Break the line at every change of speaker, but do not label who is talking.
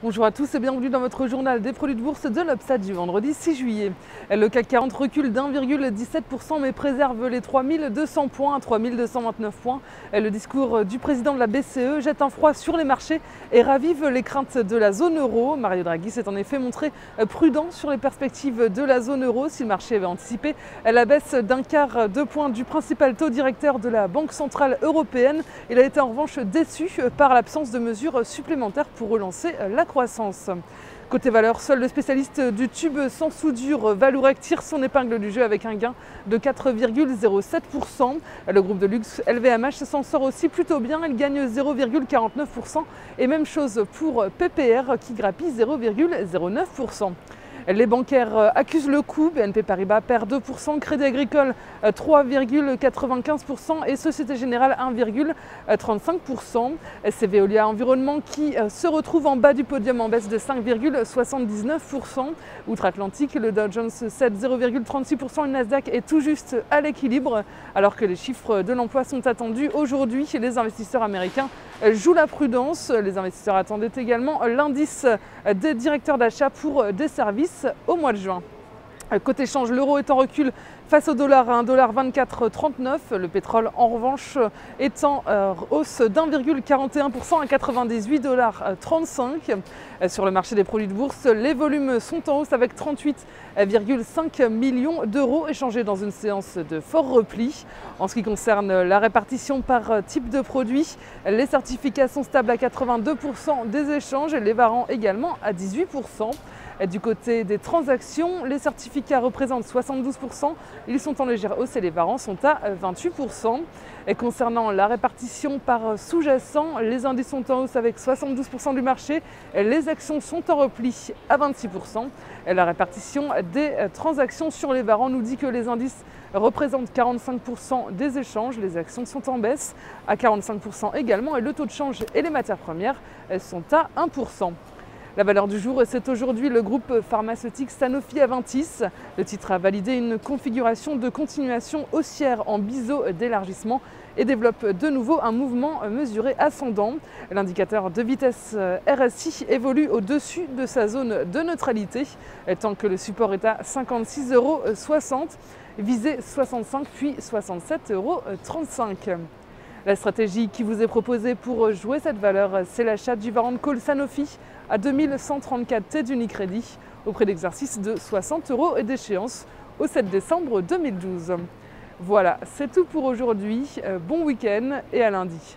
Bonjour à tous et bienvenue dans votre journal des produits de bourse de l'Obstat du vendredi 6 juillet. Le CAC 40 recule d'1,17% mais préserve les 3200 points à 3229 points. Le discours du président de la BCE jette un froid sur les marchés et ravive les craintes de la zone euro. Mario Draghi s'est en effet montré prudent sur les perspectives de la zone euro si le marché avait anticipé la baisse d'un quart de point du principal taux directeur de la Banque centrale européenne. Il a été en revanche déçu par l'absence de mesures supplémentaires pour relancer la croissance. Côté valeur, seul le spécialiste du tube sans soudure Vallourec tire son épingle du jeu avec un gain de 4,07%. Le groupe de luxe LVMH s'en sort aussi plutôt bien, il gagne 0,49% et même chose pour PPR qui grappille 0,09%. Les bancaires accusent le coup, BNP Paribas perd 2%, Crédit Agricole 3,95% et Société Générale 1,35%. C'est Veolia Environnement qui se retrouve en bas du podium en baisse de 5,79%. Outre-Atlantique, le Dow Jones cède 0,36%, le Nasdaq est tout juste à l'équilibre alors que les chiffres de l'emploi sont attendus aujourd'hui. Les investisseurs américains jouent la prudence. Les investisseurs attendaient également l'indice des directeurs d'achat pour des services au mois de juin. Côté change, l'euro est en recul face au dollar à 1,2439 $. Le pétrole, en revanche, est en hausse d'1,41% à 98,35 $. Sur le marché des produits de bourse, les volumes sont en hausse avec 38,5 millions d'euros échangés dans une séance de fort repli. En ce qui concerne la répartition par type de produit, les certificats sont stables à 82% des échanges et les varants également à 18%. Du côté des transactions, les certificats représentent 72%, ils sont en légère hausse et les varants sont à 28%. Et concernant la répartition par sous-jacent, les indices sont en hausse avec 72% du marché, les actions sont en repli à 26%. Et la répartition des transactions sur les varants nous dit que les indices représentent 45% des échanges, les actions sont en baisse à 45% également et le taux de change et les matières premières sont à 1%. La valeur du jour, c'est aujourd'hui le groupe pharmaceutique Sanofi-Aventis. Le titre a validé une configuration de continuation haussière en biseau d'élargissement et développe de nouveau un mouvement mesuré ascendant. L'indicateur de vitesse RSI évolue au-dessus de sa zone de neutralité, tant que le support est à 56,60 €, visé 65 puis 67,35 €. La stratégie qui vous est proposée pour jouer cette valeur, c'est l'achat du Warrant Call Sanofi à 2134 T d'Unicredit au prix d'exercice de 60 € et d'échéance au 7 décembre 2012. Voilà, c'est tout pour aujourd'hui. Bon week-end et à lundi.